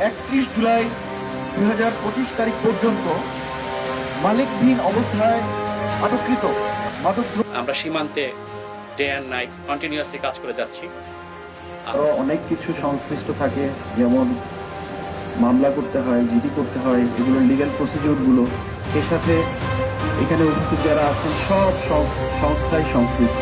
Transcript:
31 জুলাই 2025 তারিখ পর্যন্ত মালিকবিহীন অবস্থায় আটককৃত মাদক আমরা সীমান্তে ডে অ্যান্ড নাইট কন্টিনিউয়াসলি কাজ করে যাচ্ছি। আরও অনেক কিছু সংশ্লিষ্ট থাকে, যেমন মামলা করতে হয়, জিডি করতে হয়, এগুলোর লিগ্যাল প্রসিডিউরগুলো। এর সাথে এখানে উপস্থিত যারা আছেন সব সংস্থায় সংশ্লিষ্ট।